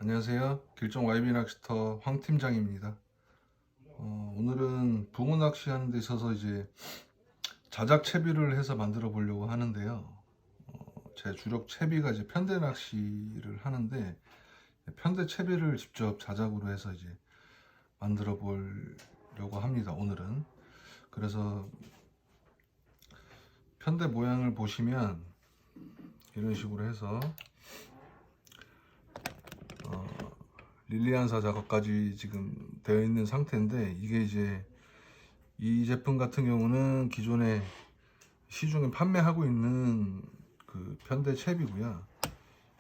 안녕하세요. 길정 YB 낚시터 황 팀장입니다. 오늘은 붕어 낚시 하는 데 있어서 이제 자작 채비를 해서 만들어 보려고 하는데요. 제 주력 채비가 이제 편대 낚시를 하는데 편대 채비를 직접 자작으로 해서 이제 만들어 보려고 합니다. 오늘은. 그래서 편대 모양을 보시면 이런 식으로 해서 릴리안사 작업까지 지금 되어 있는 상태인데, 이게 이제 이 제품 같은 경우는 기존에 시중에 판매하고 있는 그 편대 챕이고요.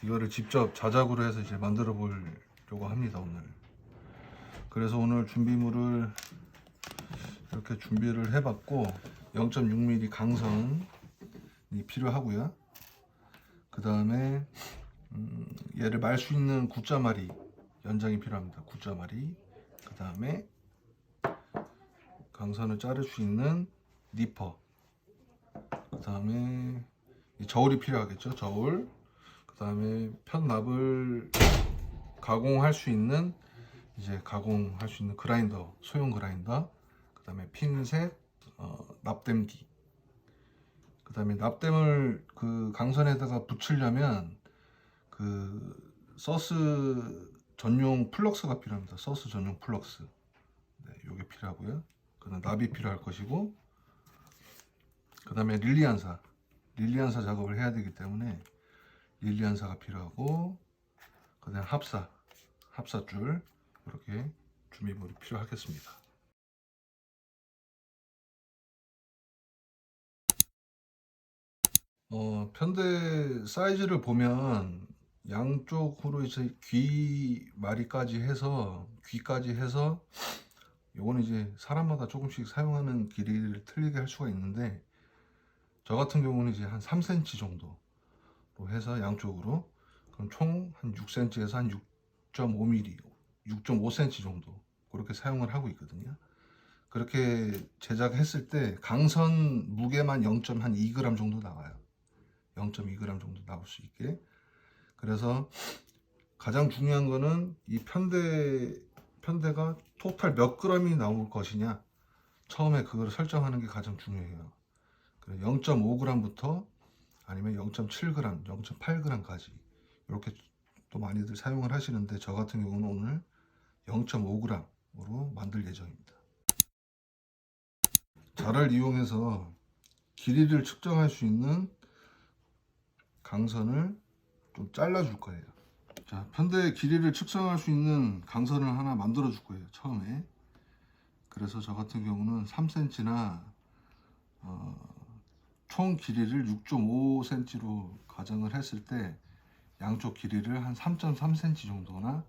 이거를 직접 자작으로 해서 이제 만들어 보려고 합니다, 오늘. 그래서 오늘 준비물을 이렇게 준비를 해봤고, 0.6mm 강선이 필요하고요. 그 다음에 얘를 말 수 있는 굿자마리 연장이 필요합니다. 굿자마리. 그 다음에 강선을 자를 수 있는 니퍼. 그 다음에 저울이 필요하겠죠. 저울. 그 다음에 편납을 가공할 수 있는 그라인더, 소형 그라인더. 그 다음에 핀셋, 납땜기. 그 다음에 납땜을 그 강선에다가 붙이려면 그 서스 전용 플럭스가 필요합니다. 서스 전용 플럭스. 네, 요게 필요하고요. 그 다음 납이 필요할 것이고, 그 다음에 릴리안사 작업을 해야 되기 때문에 릴리안사가 필요하고, 그 다음 합사줄, 이렇게 준비물이 필요하겠습니다. 편대 사이즈를 보면 양쪽으로 이제 귀까지 해서 요거는 이제 사람마다 조금씩 사용하는 길이를 틀리게 할 수가 있는데, 저 같은 경우는 이제 한 3cm 정도로 해서 양쪽으로, 그럼 총 한 6cm에서 한 6.5mm, 6.5cm 정도 그렇게 사용을 하고 있거든요. 그렇게 제작했을 때 강선 무게만 0.2g 정도 나와요. 0.2g 정도 나올 수 있게. 그래서 가장 중요한 거는 이 편대가 토탈 몇 g이 나올 것이냐, 처음에 그걸 설정하는 게 가장 중요해요. 0.5g부터 아니면 0.7g, 0.8g까지 이렇게 또 많이들 사용을 하시는데, 저 같은 경우는 오늘 0.5g으로 만들 예정입니다. 자를 이용해서 길이를 측정할 수 있는 강선을 좀 잘라 줄 거예요. 자, 편대 길이를 측정할 수 있는 강선을 하나 만들어 줄 거예요, 처음에. 그래서 저 같은 경우는 3cm나 총 길이를 6.5cm로 가정을 했을 때 양쪽 길이를 한 3.3cm 정도나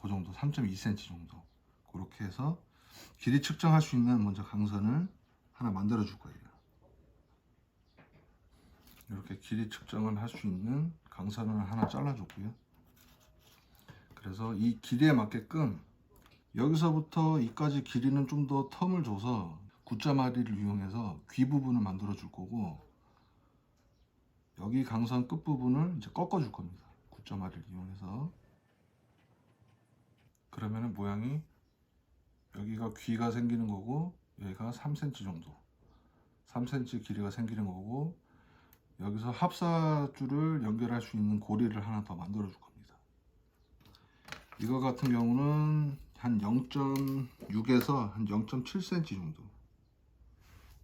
그 정도, 3.2cm 정도, 그렇게 해서 길이 측정할 수 있는 먼저 강선을 하나 만들어 줄 거예요. 이렇게 길이 측정을 할 수 있는 강선을 하나 잘라줬고요. 그래서 이 길이에 맞게끔 여기서부터 이까지 길이는 좀 더 텀을 줘서 굿자마리를 이용해서 귀 부분을 만들어 줄 거고, 여기 강선 끝 부분을 이제 꺾어 줄 겁니다. 굿자마리를 이용해서. 그러면은 모양이, 여기가 귀가 생기는 거고, 여기가 3cm 정도, 3cm 길이가 생기는 거고, 여기서 합사줄을 연결할 수 있는 고리를 하나 더 만들어 줄 겁니다. 이거 같은 경우는 한 0.6에서 한 0.7cm 정도,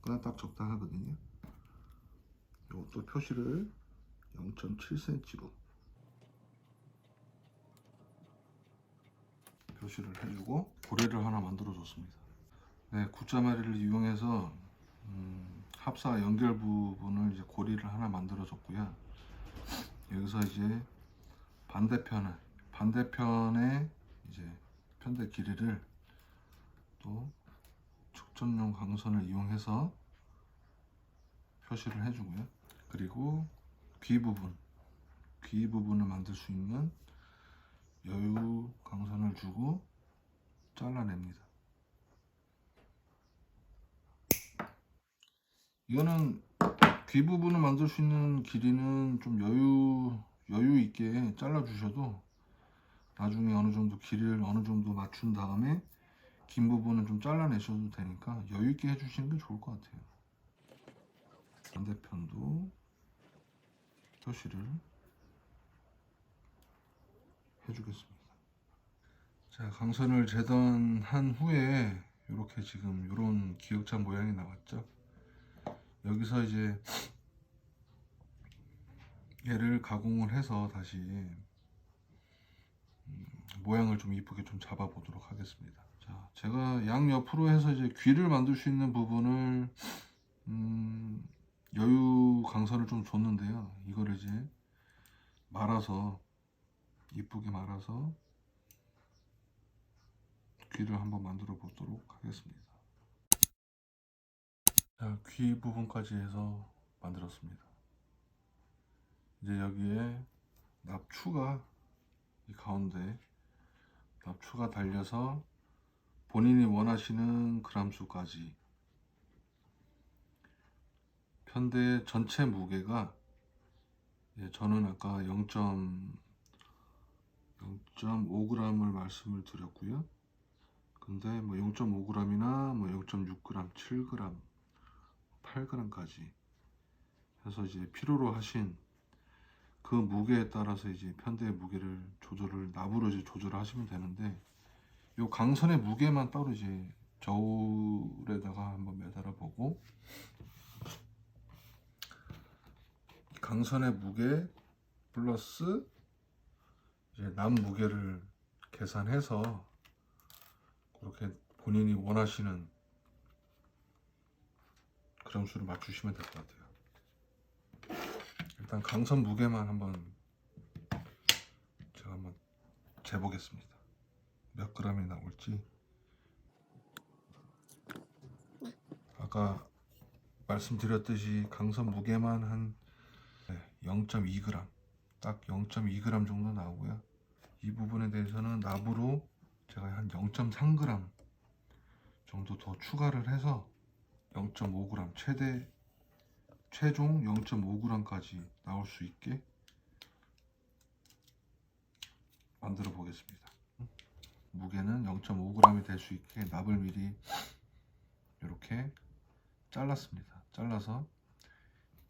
그냥 딱 적당하거든요. 이것도 표시를 0.7cm로 표시를 해주고, 고리를 하나 만들어 줬습니다. 네, 굿자마리를 이용해서 합사 연결 부분을 이제 고리를 하나 만들어 줬고요. 여기서 이제 반대편에 이제 편대 길이를 또 측정용 강선을 이용해서 표시를 해주고요. 그리고 귀 부분을 만들 수 있는 여유 강선을 주고 잘라냅니다. 이거는 귀 부분을 만들 수 있는 길이는 좀 여유 있게 잘라 주셔도 나중에 어느 정도 길이를 어느 정도 맞춘 다음에 긴 부분은 좀 잘라내셔도 되니까 여유 있게 해주시는 게 좋을 것 같아요. 반대편도 표시를 해주겠습니다. 자, 강선을 재단한 후에 이렇게 지금 이런 기역자 모양이 나왔죠. 여기서 이제 얘를 가공을 해서 다시 모양을 좀 이쁘게 좀 잡아 보도록 하겠습니다. 자, 제가 양 옆으로 해서 이제 귀를 만들 수 있는 부분을 여유 강선을 좀 줬는데요. 이거를 이제 말아서 이쁘게 말아서 귀를 한번 만들어 보도록 하겠습니다. 자, 귀 부분까지 해서 만들었습니다. 이제 여기에 납추가 이 가운데 납추가 달려서 본인이 원하시는 그람수까지 편대 전체 무게가 저는 아까 0.5g을 말씀을 드렸고요. 근데 뭐 0.5g이나 뭐 0.6g, 7g, 8g까지 해서 이제 필요로 하신 그 무게에 따라서 이제 편대의 무게를 납으로 이제 조절하시면 되는데 요 강선의 무게만 따로 이제 저울에다가 한번 매달아 보고 강선의 무게 플러스 이제 남 무게를 계산해서 그렇게 본인이 원하시는 그람수를 맞추시면 될 것 같아요. 일단 강선 무게만 제가 한번 재보겠습니다. 몇 g이 나올지. 아까 말씀드렸듯이 강선 무게만 한 0.2g, 딱 0.2g 정도 나오고요. 이 부분에 대해서는 납으로 제가 한 0.3g 정도 더 추가를 해서 0.5g 최종 0.5g까지 나올 수 있게 만들어 보겠습니다. 무게는 0.5g이 될 수 있게 납을 미리 이렇게 잘랐습니다. 잘라서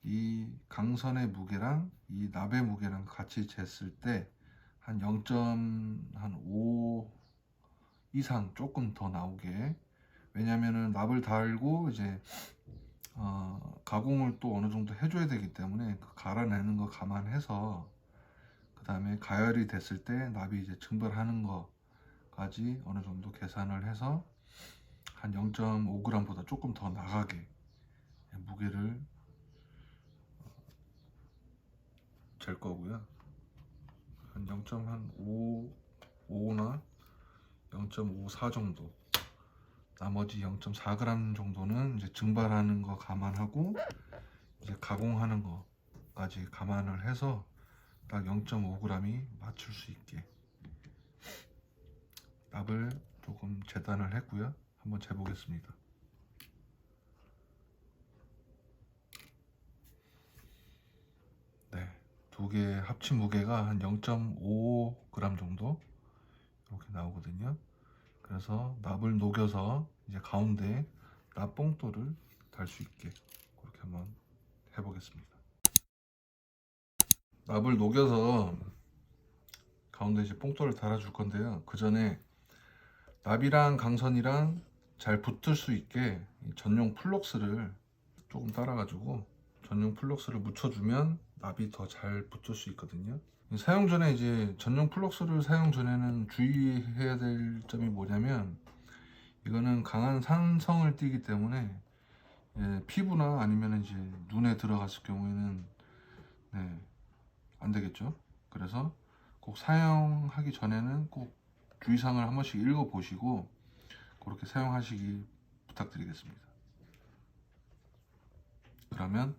이 강선의 무게랑 이 납의 무게랑 같이 쟀을 때 한 0.5 이상 조금 더 나오게, 왜냐면은 납을 달고 이제 가공을 또 어느 정도 해줘야 되기 때문에 그 갈아내는 거 감안해서 그 다음에 가열이 됐을 때 납이 이제 증발하는 거까지 어느 정도 계산을 해서 한 0.5g보다 조금 더 나가게 무게를 잴 거고요. 한 0.5나 0.54 정도, 나머지 0.4g 정도는 이제 증발하는 거 감안하고 이제 가공하는 거까지 감안을 해서 딱 0.5g이 맞출 수 있게 납을 조금 재단을 했고요. 한번 재보겠습니다. 네, 두 개 합친 무게가 한 0.5g 정도 이렇게 나오거든요. 그래서 납을 녹여서 이제 가운데 납 봉돌을 달 수 있게 그렇게 한번 해보겠습니다. 납을 녹여서 가운데 이제 봉돌을 달아줄 건데요. 그 전에 납이랑 강선이랑 잘 붙을 수 있게 전용 플럭스를 조금 따라가지고 전용 플럭스를 묻혀주면 납이 더 잘 붙을 수 있거든요. 사용 전에 이제 전용 플럭스를 사용 전에는 주의해야 될 점이 뭐냐면, 이거는 강한 산성을 띠기 때문에 피부나 아니면 이제 눈에 들어갔을 경우에는 안 되겠죠. 그래서 꼭 사용하기 전에는 꼭 주의사항을 한 번씩 읽어 보시고 그렇게 사용하시기 부탁드리겠습니다. 그러면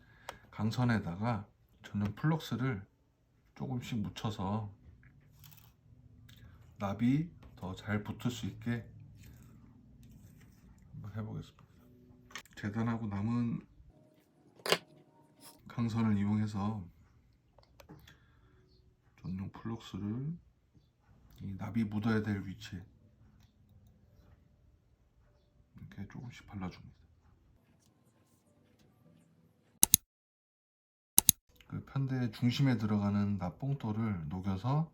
강선에다가 전용 플럭스를 조금씩 묻혀서 납이 더 잘 붙을 수 있게 한번 해보겠습니다. 재단하고 남은 강선을 이용해서 전용 플럭스를 이 납이 묻어야 될 위치에 이렇게 조금씩 발라줍니다. 그 편대 중심에 들어가는 납봉돌을 녹여서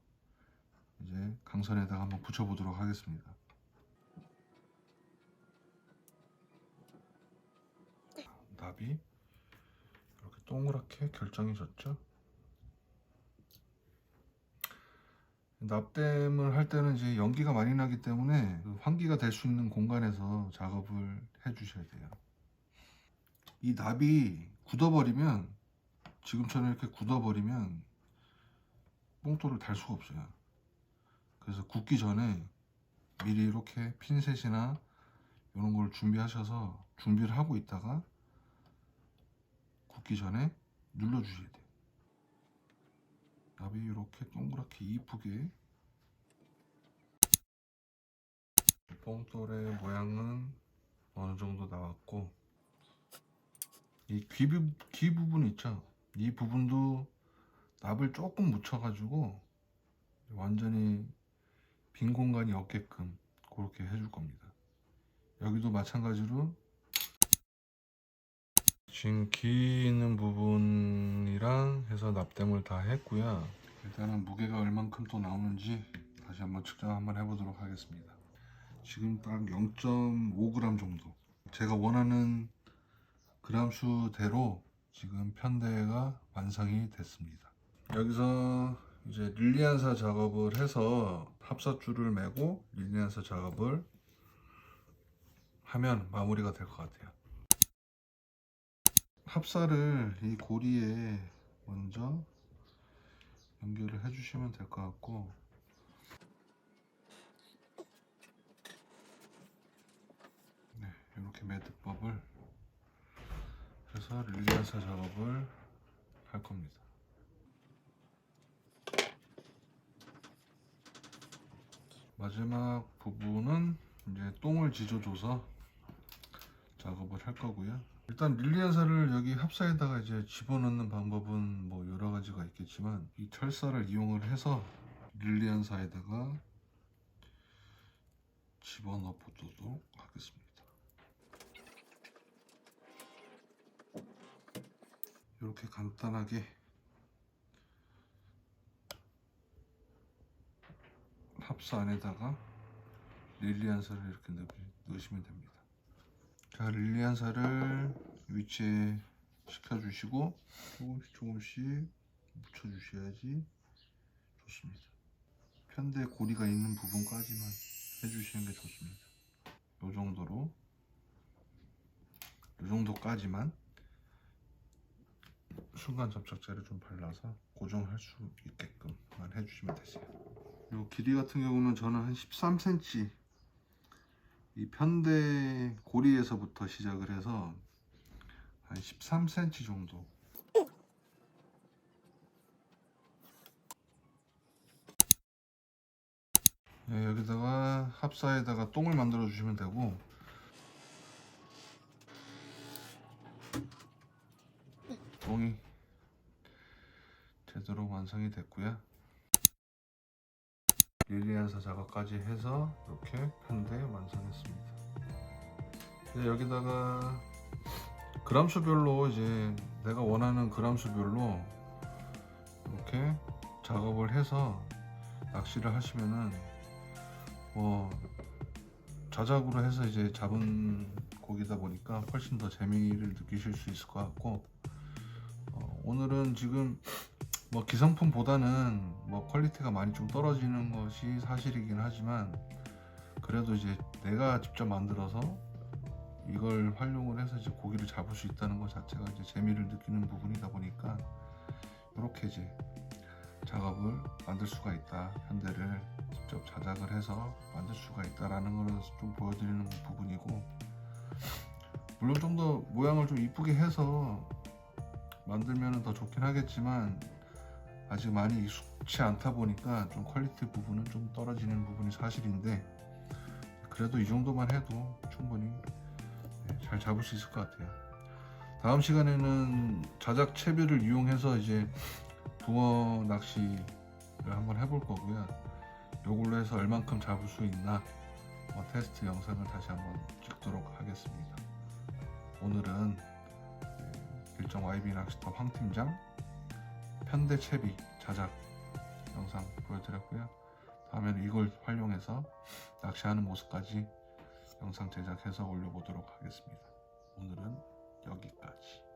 이제 강선에다가 한번 붙여보도록 하겠습니다. 납이 이렇게 동그랗게 결정해졌죠. 납땜을 할 때는 이제 연기가 많이 나기 때문에 그 환기가 될 수 있는 공간에서 작업을 해 주셔야 돼요. 이 납이 굳어버리면, 지금처럼 이렇게 굳어버리면 뽕돌을 달 수가 없어요. 그래서 굳기 전에 미리 이렇게 핀셋이나 이런 걸 준비하셔서 준비를 하고 있다가 굳기 전에 눌러 주셔야 돼요. 납이 이렇게 동그랗게 이쁘게, 뽕돌의 모양은 어느 정도 나왔고, 이 귀 부분 있죠? 이 부분도 납을 조금 묻혀가지고 완전히 빈 공간이 없게끔 그렇게 해줄 겁니다. 여기도 마찬가지로 지금 귀 있는 부분이랑 해서 납땜을 다 했고요. 일단은 무게가 얼만큼 또 나오는지 다시 한번 측정 한번 해보도록 하겠습니다. 지금 딱 0.5g 정도, 제가 원하는 그람수대로 지금 편대가 완성이 됐습니다. 여기서 이제 릴리안사 작업을 해서 합사줄을 매고 릴리안사 작업을 하면 마무리가 될 것 같아요. 합사를 이 고리에 먼저 연결을 해주시면 될 것 같고, 네, 이렇게 매듭법을 해서 릴리안사 작업을 할 겁니다. 마지막 부분은 이제 똥을 지져줘서 작업을 할 거고요. 일단 릴리안사를 여기 합사에다가 이제 집어넣는 방법은 뭐 여러 가지가 있겠지만, 이 철사를 이용을 해서 릴리안사에다가 집어넣어 보도록 하겠습니다. 이렇게 간단하게 합사 안에다가 릴리안사를 이렇게 넣으시면 됩니다. 자, 릴리안사를 위치에 시켜주시고 조금씩 조금씩 묻혀주셔야지 좋습니다. 편대 고리가 있는 부분까지만 해주시는 게 좋습니다. 요 정도로, 요 정도까지만 순간 접착제를 좀 발라서 고정할 수 있게끔만 해주시면 되세요. 요 길이 같은 경우는 저는 한 13cm, 이 편대 고리에서부터 시작을 해서 한 13cm 정도. 네, 여기다가 합사에다가 똥을 만들어 주시면 되고, 똥이 제대로 완성이 됐고요. 릴리안사 작업까지 해서 이렇게 편대 완성했습니다. 이제 여기다가 그람수별로, 이제 내가 원하는 그람수별로 이렇게 작업을 해서 낚시를 하시면은 뭐 자작으로 해서 이제 잡은 고기다 보니까 훨씬 더 재미를 느끼실 수 있을 것 같고, 오늘은 지금 뭐 기성품보다는 뭐 퀄리티가 많이 좀 떨어지는 것이 사실이긴 하지만, 그래도 이제 내가 직접 만들어서 이걸 활용을 해서 이제 고기를 잡을 수 있다는 것 자체가 이제 재미를 느끼는 부분이다 보니까 이렇게 이제 작업을 만들 수가 있다, 현대를 직접 자작을 해서 만들 수가 있다라는 걸 좀 보여드리는 부분이고, 물론 좀 더 모양을 좀 이쁘게 해서 만들면 더 좋긴 하겠지만 아직 많이 익숙치 않다 보니까 좀 퀄리티 부분은 좀 떨어지는 부분이 사실인데, 그래도 이 정도만 해도 충분히 잘 잡을 수 있을 것 같아요. 다음 시간에는 자작 채비를 이용해서 이제 붕어 낚시를 한번 해볼 거고요. 요걸로 해서 얼만큼 잡을 수 있나 테스트 영상을 다시 한번 찍도록 하겠습니다. 오늘은 일정 YB 낚시터 황 팀장 편대 채비 자작 영상 보여드렸고요. 다음에는 이걸 활용해서 낚시하는 모습까지 영상 제작해서 올려보도록 하겠습니다. 오늘은 여기까지.